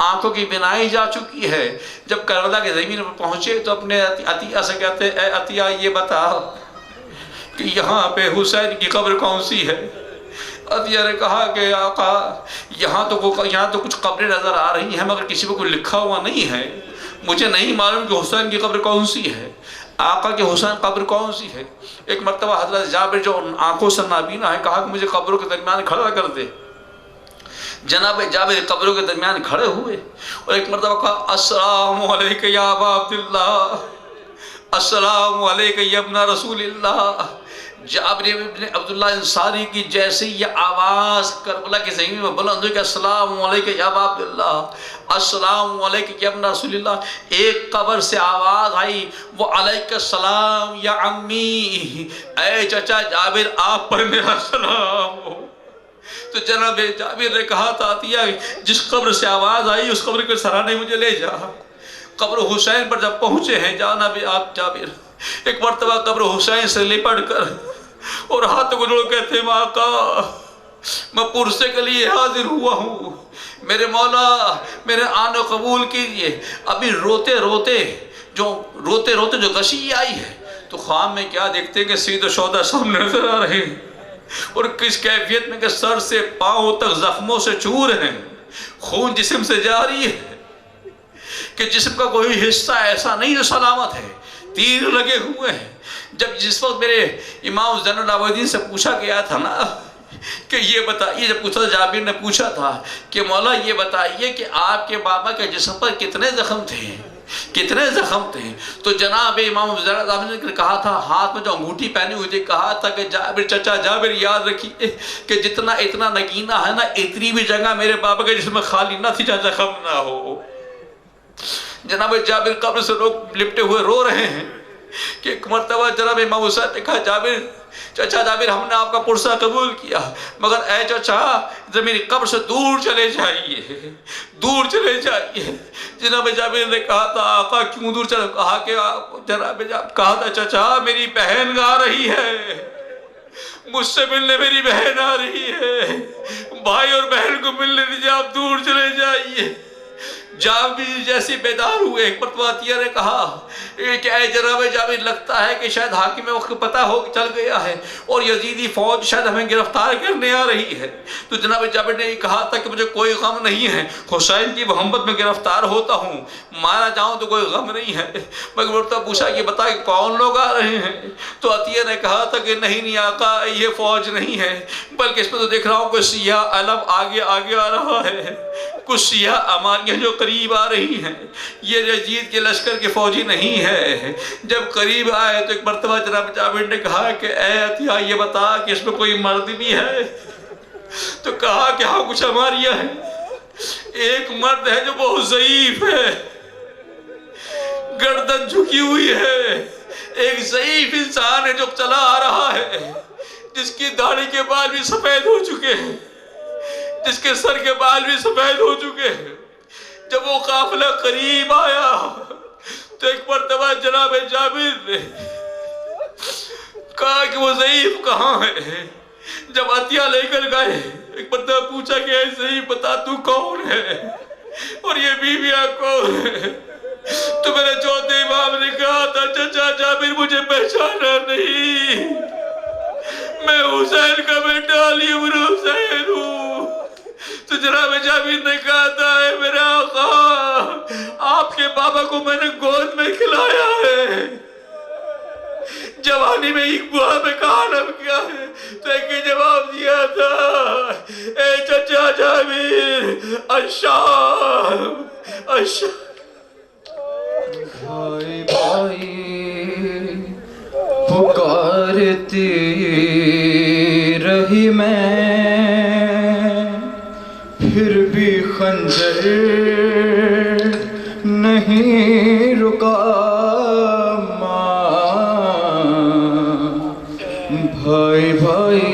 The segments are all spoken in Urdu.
آنکھوں کی بینائی جا چکی ہے. جب کربلا کے زمین پر پہنچے تو اپنے عطیہ سے کہتے اے عطیہ یہ بتا کہ یہاں پہ حسین کی قبر کون سی ہے؟ عطیہ نے کہا کہ آقا یہاں تو کچھ قبریں نظر آ رہی ہیں مگر کسی پہ کوئی لکھا ہوا نہیں ہے، مجھے نہیں معلوم کہ حسین کی قبر کون سی ہے. آقا کہ حسین قبر کون سی ہے؟ ایک مرتبہ حضرت جابر جو آنکھوں سے نابینا ہے کہا کہ مجھے قبروں کے درمیان کھڑا کر دے. جناب جابر قبروں کے درمیان کھڑے ہوئے اور ایک مرتبہ کہا السلام علیکہ یا ابا عبداللہ، السلام علیکہ یا ابن رسول اللہ. جابر ابن عبداللہ انصاری کی جیسے یہ آواز کربلا کی زمین میں بلند ہوئی کہ السلام علیکہ یا ابا عبداللہ، السلام علیکہ یا ابن رسول اللہ. ایک قبر سے آواز آئی وہ علیکہ السلام یا عمی، اے چچا جابر آپ پر میرا سلام ہو. تو جناب جابر نے کہا تھا عطیہ جس قبر سے آواز آئی اس قبر کے سرانے مجھے لے جا. قبر حسین پر جب پہنچے ہیں جناب آپ جابر ایک مرتبہ قبر حسین سے لپٹ کر اور ہاتھ کو جوڑ کہتے ہیں آقا میں پرسے کے لیے حاضر ہوا ہوں، میرے مولا میرے آنے قبول کیجئے. ابھی روتے روتے جو غشی آئی ہے تو خواب میں کیا دیکھتے ہیں کہ سید و شہداء سامنے نظر آ رہے ہیں اور کس کیفیت میں کہ سر سے پاؤں تک زخموں سے چور ہیں، خون جسم سے جاری ہے کہ جسم کا کوئی حصہ ایسا نہیں جو سلامت ہے، تیر لگے ہوئے ہیں. جس وقت میرے امام زین العابدین سے پوچھا گیا تھا نا کہ یہ بتائیے، جب پوچھا جابر نے پوچھا تھا کہ مولا یہ بتائیے کہ آپ کے بابا کے جسم پر کتنے زخم تھے، تو جناب امام زین العابدین نے کہا تھا ہاتھ میں جو انگوٹھی پہنی ہوئی تھی کہا تھا کہ جابر چچا جابر یاد رکھیے کہ جتنا اتنا نگینہ ہے نا اتنی بھی جگہ میرے بابا کے جسم میں خالی نہ تھی جہاں زخم نہ ہو. جناب جابر قبر سے لوگ لپٹے ہوئے رو رہے ہیں کہ ایک مرتبہ جناب امام حسین نے کہا جابر چچا جابر ہم نے آپ کا پرسہ قبول کیا مگر اے چچا زمین قبر سے دور چلے جائیے. جناب جابر نے کہا تھا آقا کیوں دور چلے؟ کہا کہ جناب کہا تھا چچا میری بہن آ رہی ہے، مجھ سے ملنے میری بہن آ رہی ہے، بھائی اور بہن کو ملنے دیجیے، آپ دور چلے جائیے. جابر جیسی بیدار ہوئے ایک مرتبہ عطیہ نے کہا کہ اے جناب جابر لگتا ہے کہ شاید حاکم وقت کو پتہ ہو چل گیا ہے اور یزیدی فوج شاید ہمیں گرفتار کرنے آ رہی ہے. تو جناب جابر نے کہا تھا کہ مجھے کوئی غم نہیں ہے، حسین کی محبت میں گرفتار ہوتا ہوں، مارا جاؤں تو کوئی غم نہیں ہے. مگر مرتبہ پوچھا یہ بتا کہ کون لوگ آ رہے ہیں؟ تو عطیہ نے کہا تھا کہ نہیں آقا یہ فوج نہیں ہے بلکہ اس میں تو دیکھ رہا ہوں کوئی سیاہ علم آگے آ رہا ہے، کچھ سیاہ امانیاں جو قریب آ رہی ہیں، یہ یزید کے لشکر کے فوجی نہیں ہے. جب قریب آئے تو ایک مرتبہ جناب جابر نے کہا کہ اے عطیہ یہ بتا کہ اس میں کوئی مرد بھی ہے؟ تو کہا کہ ہاں کچھ ہماریاں ہیں. ایک مرد ہے جو بہت ضعیف ہے، گردن جھکی ہوئی ہے، ایک ضعیف انسان ہے جو چلا آ رہا ہے، جس کی داڑھی کے بال بھی سفید ہو چکے ہیں، جس کے سر کے بال بھی سفید ہو چکے ہیں. جب وہ قافلہ قریب آیا تو ایک مرتبہ جناب جابر نے کہا کہ وہ ضعیف کہاں ہے؟ جب عطیہ لے کر گئے ایک مرتبہ پوچھا کہ اے ضعیف بتا تو کون ہے اور یہ بیویاں کون ہے؟ تو میرے چوتھے امام نے کہا تھا چچا جابر مجھے پہچانا نہیں، میں حسین کا بیٹا علی ابن حسین ہوں. تو جناب جابر نے کہا تھا اے میرے آقا آپ کے بابا کو میں نے گود میں کھلایا ہے، جوانی میں ایک بوڑھا میں کہا نم کیا ہے؟ تو ایک ہی جواب دیا تھا اے چچا جابر الشام. بھائی بھائی پکارتی رہی میں پھر بھی خنجر نہیں رکا ماں. بھائی بھائی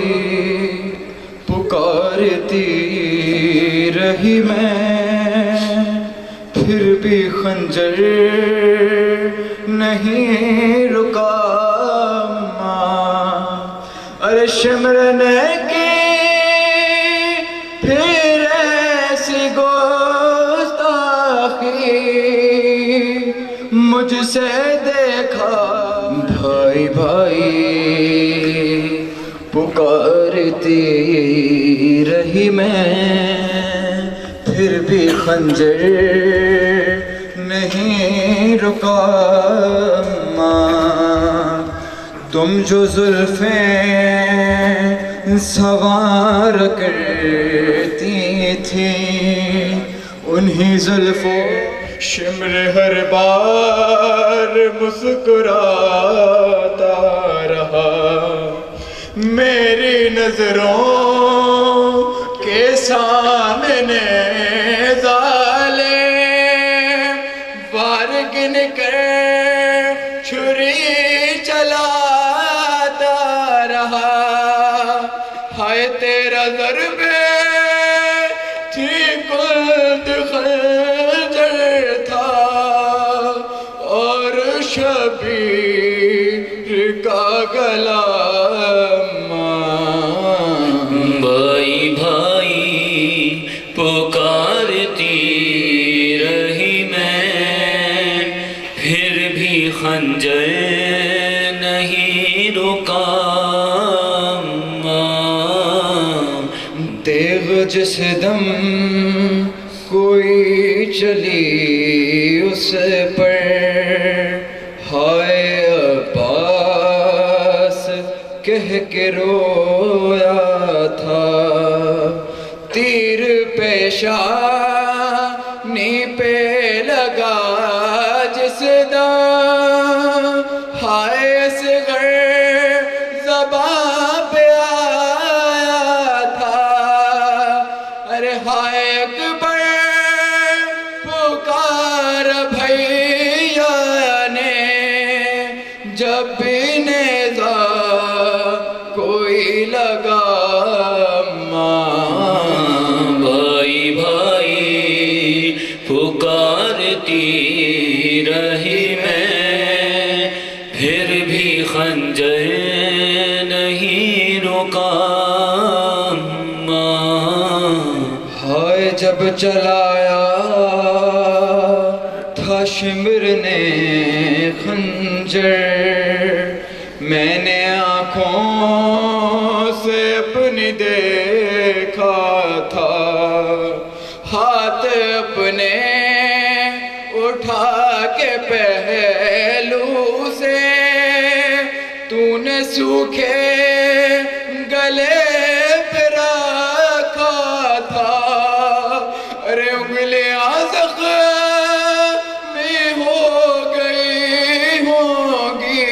پکارتی رہی میں پھر بھی خنجر نہیں رکا ماں. ارے شمرن کی پھر ایسی گوستہ مجھ سے دیکھا بھائی بھائی پکارتی رہی میں، پھر بھی خنجر نہیں رکا ماں، تم جو زلفیں سوار کرتی تھیں انہی زلفوں شمر ہر بار مسکراتا رہا، میری نظروں کے سامنے ظالم وار گن کر چھری چلاتا رہا، ہائے تیرا ضرب تھی کلد خنجر تھا اور شبیر کا گلا بھائی بھائی پکارتی رہی میں، پھر بھی خنجر نہیں رکا دیغ جس دم کوئی چلی اس پر، ہائے عباس کہہ کے رویا تھا، تیر پیشانی پہ لگا جس دم، ہائے اصغر زباں پہ آیا تھا، ارے ہائے اکبر پکار بھیا نے، جب بھی نیزہ کوئی لگا بھائی بھائی پکارتی رہی میں، پھر بھی خنجر نہیں رکا ہائے جب چلایا تھا شمر نے خنجر، میں نے آنکھوں سے اپنی دیکھا تھا، ہاتھ اپنے اٹھا کے پہلو سے تو نے سوکھے گلے پہ رکھا تھا، ارے انگلیاں زخمی ہو گئی ہوں گی،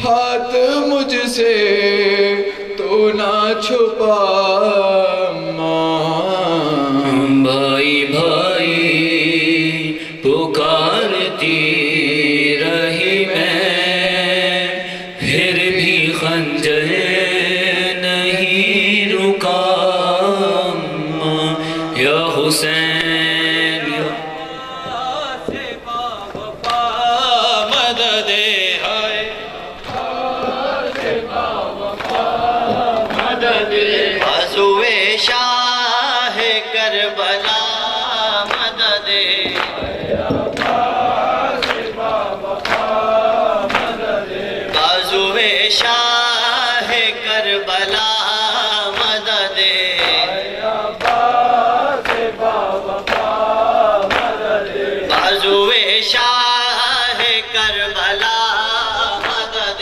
ہاتھ مجھ سے تو نہ چھپا بھائی بھائی پکارتی رہی میں، پھر بھی خنجر نہیں رکا یا حسین یا مدد ہے بازوئے شاہ کربلا مدد، بازوئے شاہ کربلا مدد، بازوئے شاہ کربلا مدد،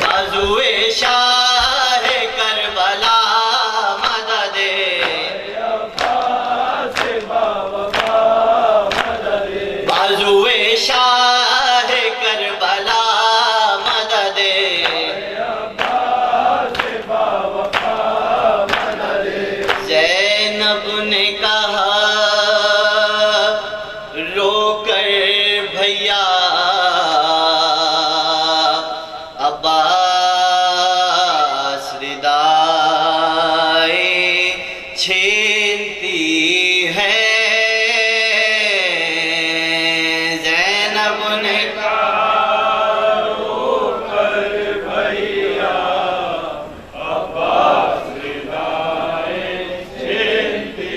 بازوئے شاہ کربلا مدد، بازوئے شاہ کربلا مدد، زینب نے کہا رو کر بھیا عباس ردائے چھینتی ہے، زینب نے کہا رو کر بھیا عباس ردائے چھینتی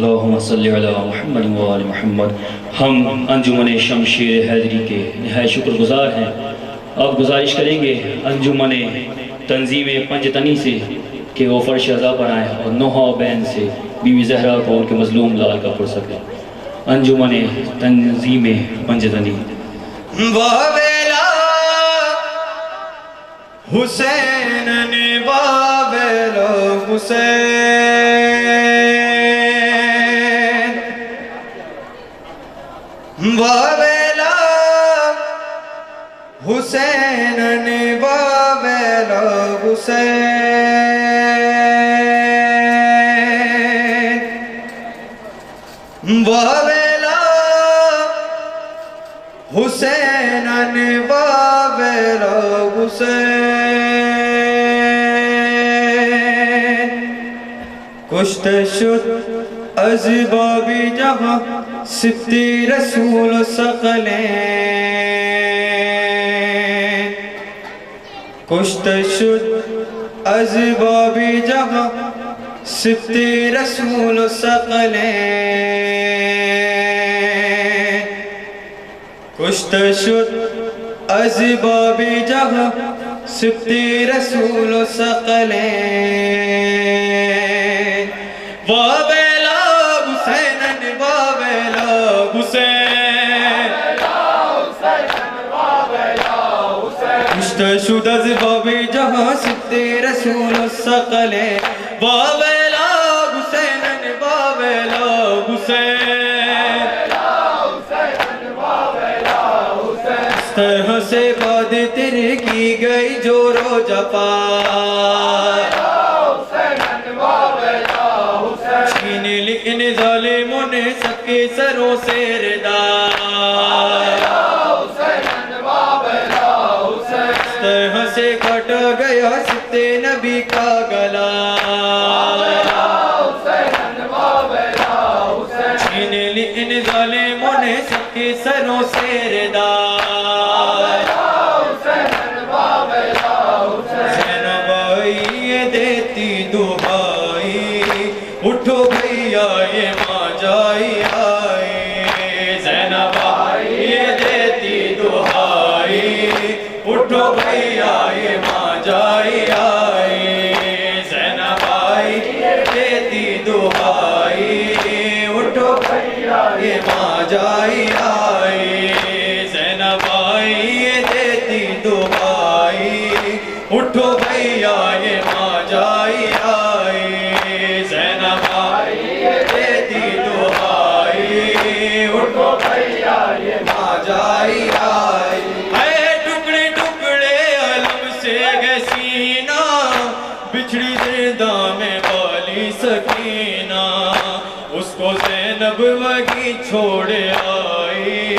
اللہم صلی علی محمد و آل محمد. ہم انجمن شمشیر حیدری کے نہایت شکر گزار ہیں. اب گزارش کریں گے انجمن تنظیم پنجتنی سے کہ وہ فرش عزا پر آئیں اور نوحہ بین سے بی بی زہرا کو ان کے مظلوم لال کا پر سکیں. انجمن تنظیم پنجتنی. واویلا حسین نے واویلا حسین واویلا حسین نے واویلا حسین واویلا حسین نے واویلا حسین کشته شد از باب جهان سبتی رسول ثقلین کشته شد از باب جهان سبتی رسول ثقلین کشته شد از باب جهان سبتی رسول ثقلین واویلا حسین واویلا حسین کشته شد از باب جهان سبتی رسول الثقلین واویلا حسین واویلا حسین اس طرح سے بات تیرے کی گئی جور و جفا چھین لی ان ظالموں نے سب کے سروں سے ردا اس طرح سے کٹ گیا ستے نبی کا گلا چھین لی ان ظالموں نے سب کے سروں سے ردا اٹھو بھیا یہ ماں جائی آئے زینب آئی یہ دیتی دعائی اٹھو بھیا یہ ماں جائی آئے زینب آئی یہ دیتی دعائی اٹھو بھیا یہ ماں جائی آئے زینب آئی یہ دیتی دعائی اٹھو بھیا یہ ماں جائی آئے زینب آئی یہ دیتی دعائی اٹھو بھیا یہ ماں جائی آئی اے ٹکڑے ٹکڑے علم سے گئے سینہ بچھڑی زندہ میں والی سکینہ اس کو زینب وگی چھوڑے آئی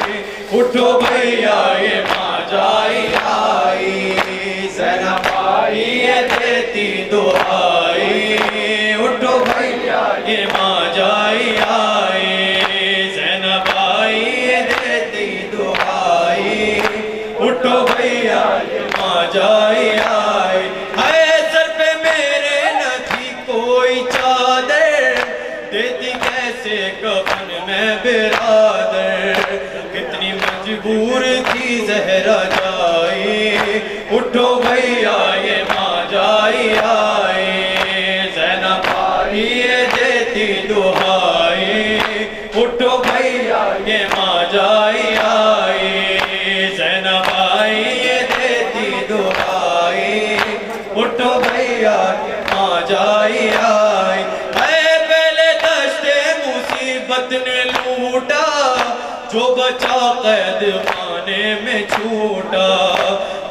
اٹھو بھیا یہ ماں جائی آئی زینب آئی یہ دیتی دعائی اٹھو بھیا یہ ماں جائی آئی زینب آئی یہ دیتی دعائی اٹھو بھیا یہ ماں جائی آئی اے سر پہ میرے نہ تھی کوئی چادر دیتی کیسے کفن میں برادر کتنی مجبور تھی زہرا جائی اٹھو بھیا یہ ماں جائی آئی زینب آئی یہ دیتی دعائی اٹھو بھیا یہ ماں جائی آئی زینب آئی یہ دیتی دعائی اٹھو بھیا یہ ماں جائی آئی اے پہلے دشت مصیبت نے لوٹا جو بچا قید خانے میں چھوٹا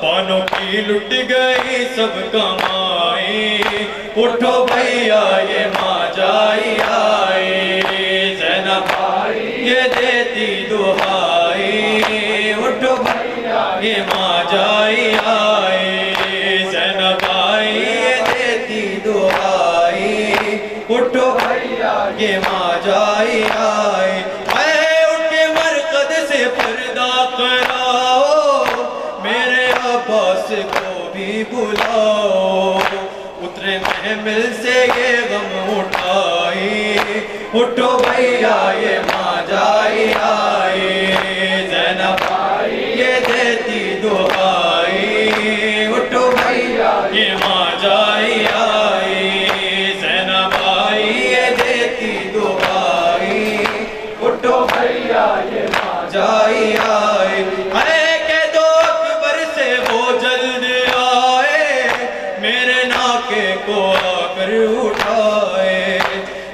پانوں کی لٹ گئی سب کمائی اٹھو بھیا یہ ماں جائی آئی زینب آئی یہ دیتی دعائی اٹھو بھیا یہ ماں جائی آئی زینب آئی یہ دیتی دعائی اٹھو بھیا یہ ماں جائی آئی اے اٹھ کے مرقد سے پردہ کراؤ میرے عباس کو بھی بلاؤ اترے محمل سے یہ غم اٹھائی اٹھو بھیا یہ ماں جائی آئی زینب آئی یہ دیتی دعائی اٹھو بھیا یہ ماں جائی آئی زینب آئی یہ دیتی دعائی اٹھو بھیا یہ ماں جائی آئی اے کہ دو اکبر سے وہ جلد آئے میرے ناکے کو آ کر اٹھائے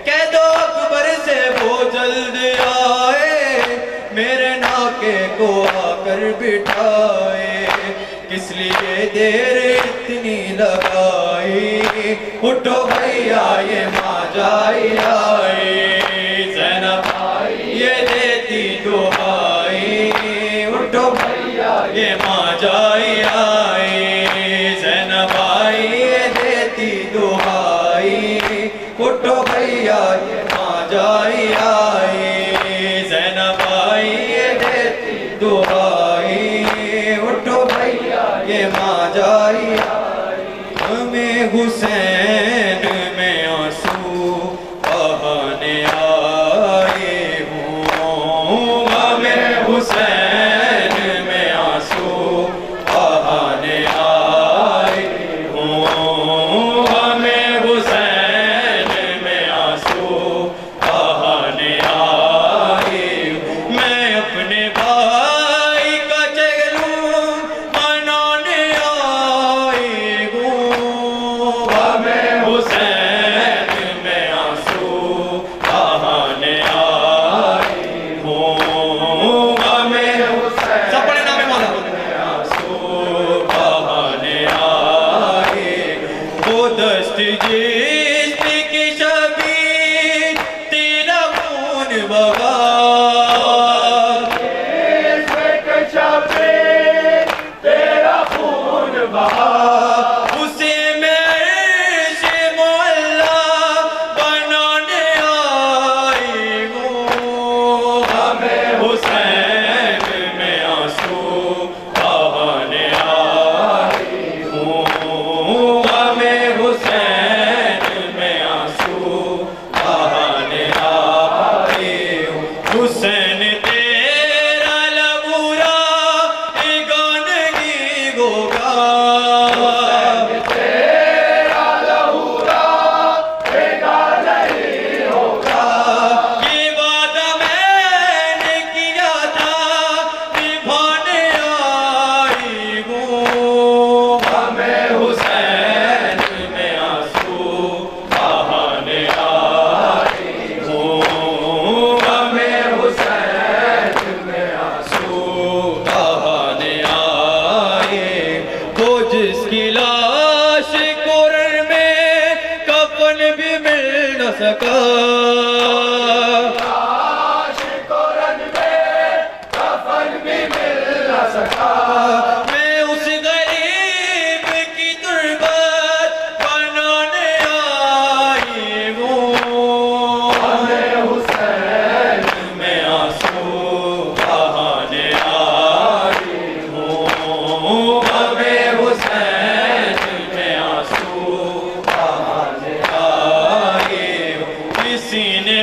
کہ دو اکبر سے وہ جلد آئے میرے ناکے کو آ کر بٹھائے کس لیے دیر اتنی لگائی اٹھو بھیا یہ ماں جائی آئی زینب آئی یہ دیتی دعائی اٹھو بھیا یہ ماں جائی آئی زینب آئی یہ دیتی دعائی اٹھو بھیا یہ ماں جائی آئی زینب آئی یہ دیتی دعائی اٹھو بھیا یہ ماں جائی آئی ہمیں حسین میں آنسو بہانے آئے ہوں ہمیں حسین میں آنسو بہانے آئے ہوں ہمیں حسین میں آنسو بہانے آئے میں اپنے بھائی کا جلوم منانے آئی ہوں ہمیں حسین میں آنسو بہانے آئی ہوں ہمیں حسین سب پڑھے نام مولا میں آنسو بہانے آئی وہ دست جسم کی شبیر تیرا خون بغا اسے میں عرش معلا بنانے آئی ہوں ہمیں حسین میں آنسو بہانے آئی ہوں ہمیں حسین میں آنسو بہانے آئی ہوں حسین تیرا لبورا گانگی گوگا یہ وعدہ میں نے کیا تھا نبھانے آئی ہوں ہمیں حسین میں آنسو بہانے آئی ہوں ہمیں حسین میں آنسو بہانے آئی وہ جس کی لاش قرن میں کفن بھی مل نہ سکا میں اس غریب کی تربت بنانے آئی ہوں ہمیں حسین میں آنسو بہانے آئی ہوں ہمیں حسین میں آنسو بہانے آئی ہوں کسی نے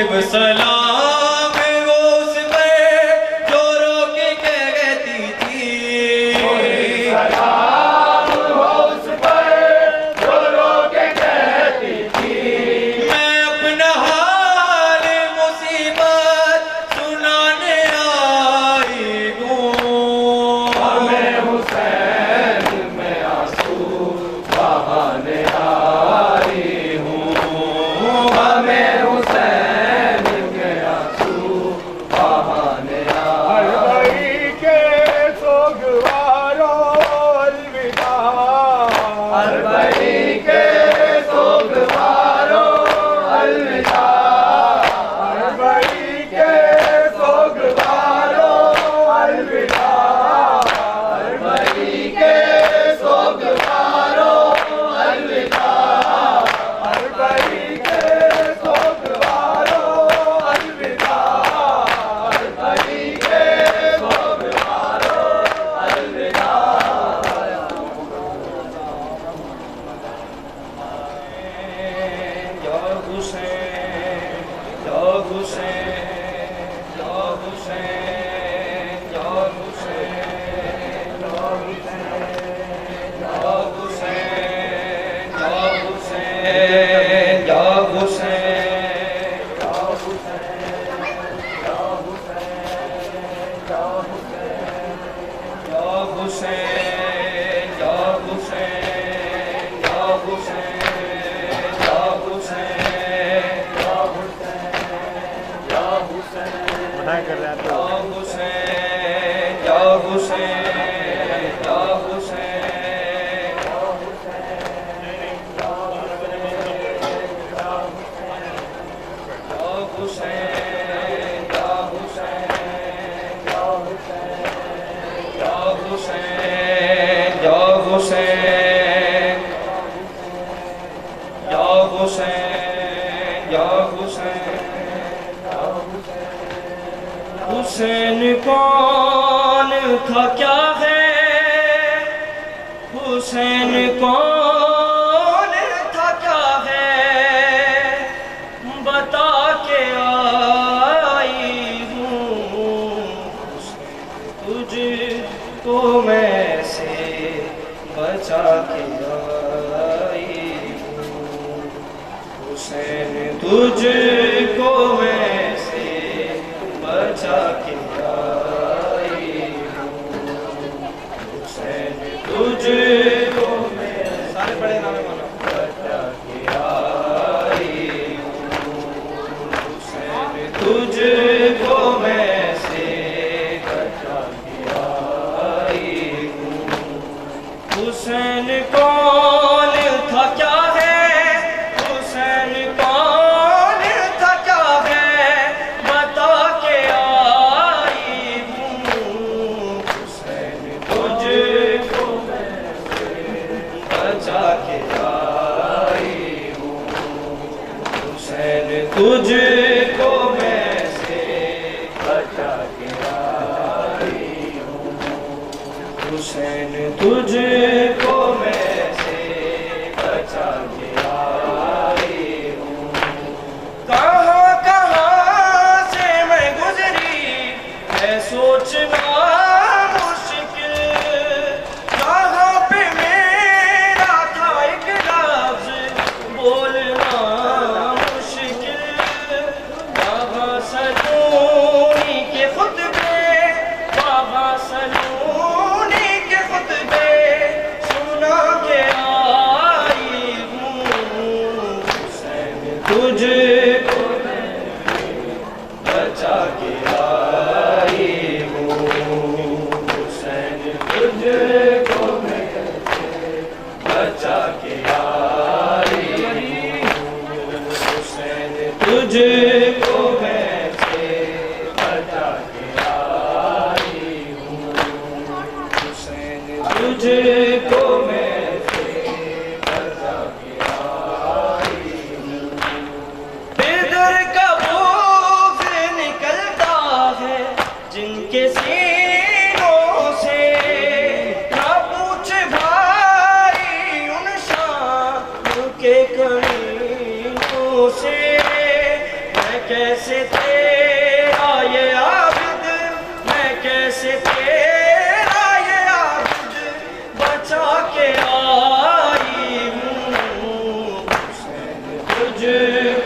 موجب سلام وہ اس پر جو رو کے کہتی تھی، میں اپنا حال مصیبت سنانے آئی ہوں، حسین کون تھا کیا ہے، حسین کون تھا کیا ہے، بتا کے آئی ہوں، تجھ کو میں سے بچا کے آئی ہوں، حسین تجھ کو میں سے بچا کے آئی ہوں، حسین تجھ کو میں سارے بڑے نام مانا بچا کے آئی ہوں، حسین تجھ کو میں سے بچا کے آئی ہوں، حسین کون تھا کیا ہے، حسین کون تھا کیا ہے، بتا کے آئی ہوں، حسین تجھ کو میں سے بچا کے آئی ہوں، حسین تجھ کو میں سے بچا کے آئی ہوں، حسین تجھ کو میں سے بچا کے آئی ہوں، کہاں کہاں سے میں گزری ہے سوچنا مشکل، کہاں پہ میرا تھا ایک لفظ بولنا مشکل، کہاں سلونی کے خطبے، کہاں سلونی کے خطبے سنا کے آئی ہوں، حسین تجھ کو میں بچا کے آئی ہوں، حسین تجھ کو میں بچا کے آئی ہوں، حسین تجھ کو میں سے بچا کے آئی ہوں، حسین تجھ کو میں سے بچا کے آئی ہوں، بدر کا بوجھ نکلتا ہے جن کے سینوں سے، نہ پوچھ بھائی ان شان کے کرینوں سے، کیسے تیرا یہ عابد، میں کیسے تیرا یہ عابد بچا کے آئی ہوں، تجھ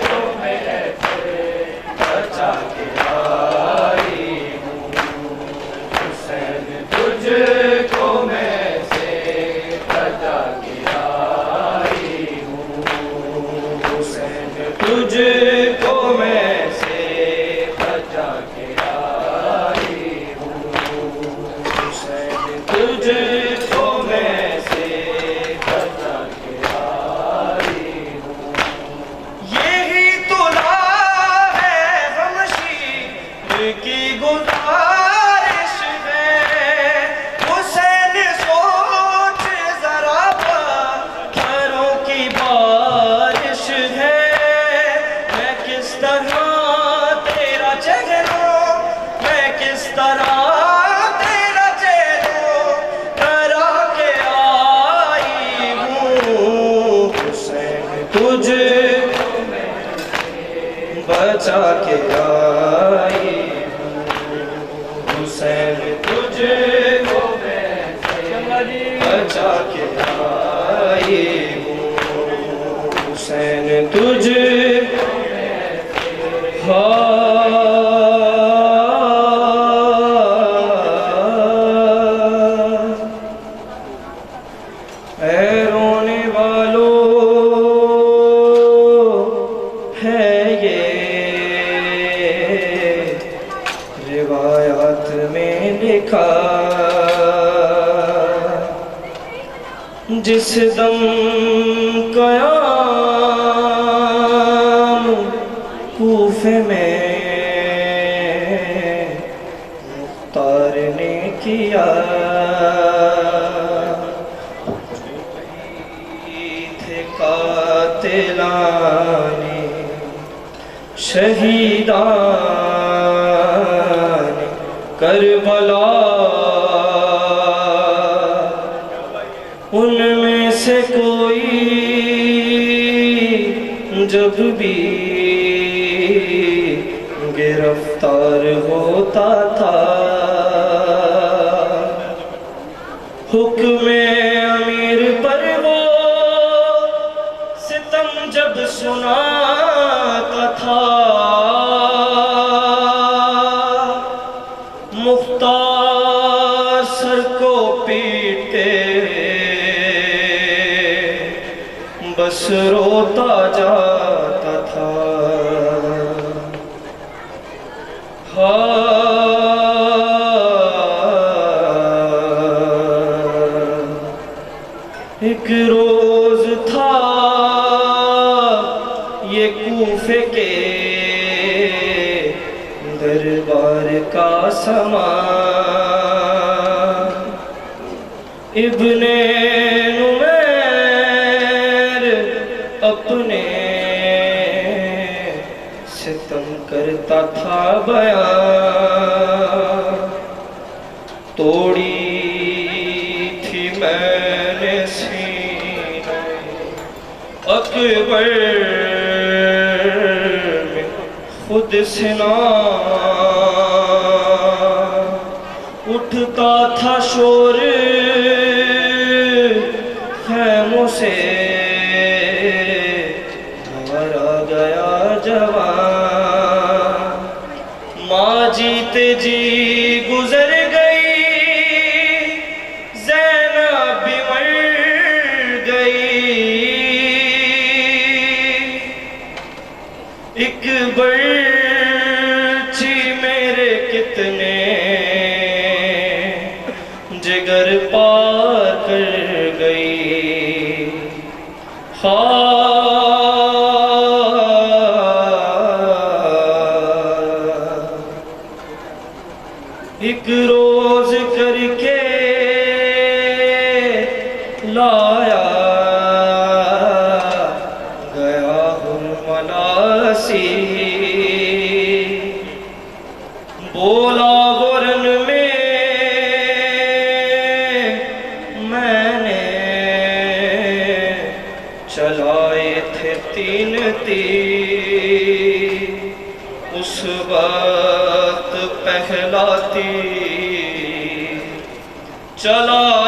کو میں بچا کے آئی ہوں، حسین تجھ کو میں سے بچا کے آئی ہوں، حسین تجھ کو میں سے بچا کے آئی ہوں، حسین تجھ کو میں سے بچا کے آئی ہوں۔ یہی تو راہ ہے ہمشیر کی گزارش ہے، حسین سوچ ذرا پتھروں کی بارش ہے، میں کس طرح تیرا چہرہ، میں کس طرح تیرا چہرہ کرا کے آئی ہوں، حسین تجھ کو میں بچا کے آئی ہوں، حسین تجھ کو میں بچا کے آئی ہوں، حسین تجھ کو اے رونے والو ہے یہ روایات میں لکھا، جس دم قیام کوفے میں مختار نے کیا، تھے قاتلان شہیدان کربلا، ان میں سے کوئی جب بھی گرفتار ہوتا تھا، حکم امیر پر وہ ستم جب سناتا تھا، مختار سر کو پیٹتے بس روتا جاتا تھا، ایک روز تھا یہ کوفے کے دربار کا سما، ابن نمیر اپنے ستم کرتا تھا بیان، توڑی تھی میں نے سینے اکبر میں خود سنا، اٹھتا تھا شور خیموں سے، مارا گیا جوان، ماں جیتے جی گزر گئی، زینب بھی مر گئی، ایک برچھی میرے کتنے جگر پار کر گئی، ایک روز کر کے لایا گیا ہرملاسی، بولا غرن میں میں نے چلائے تھے 3 تیر، اس وقت پہلا تیر چلا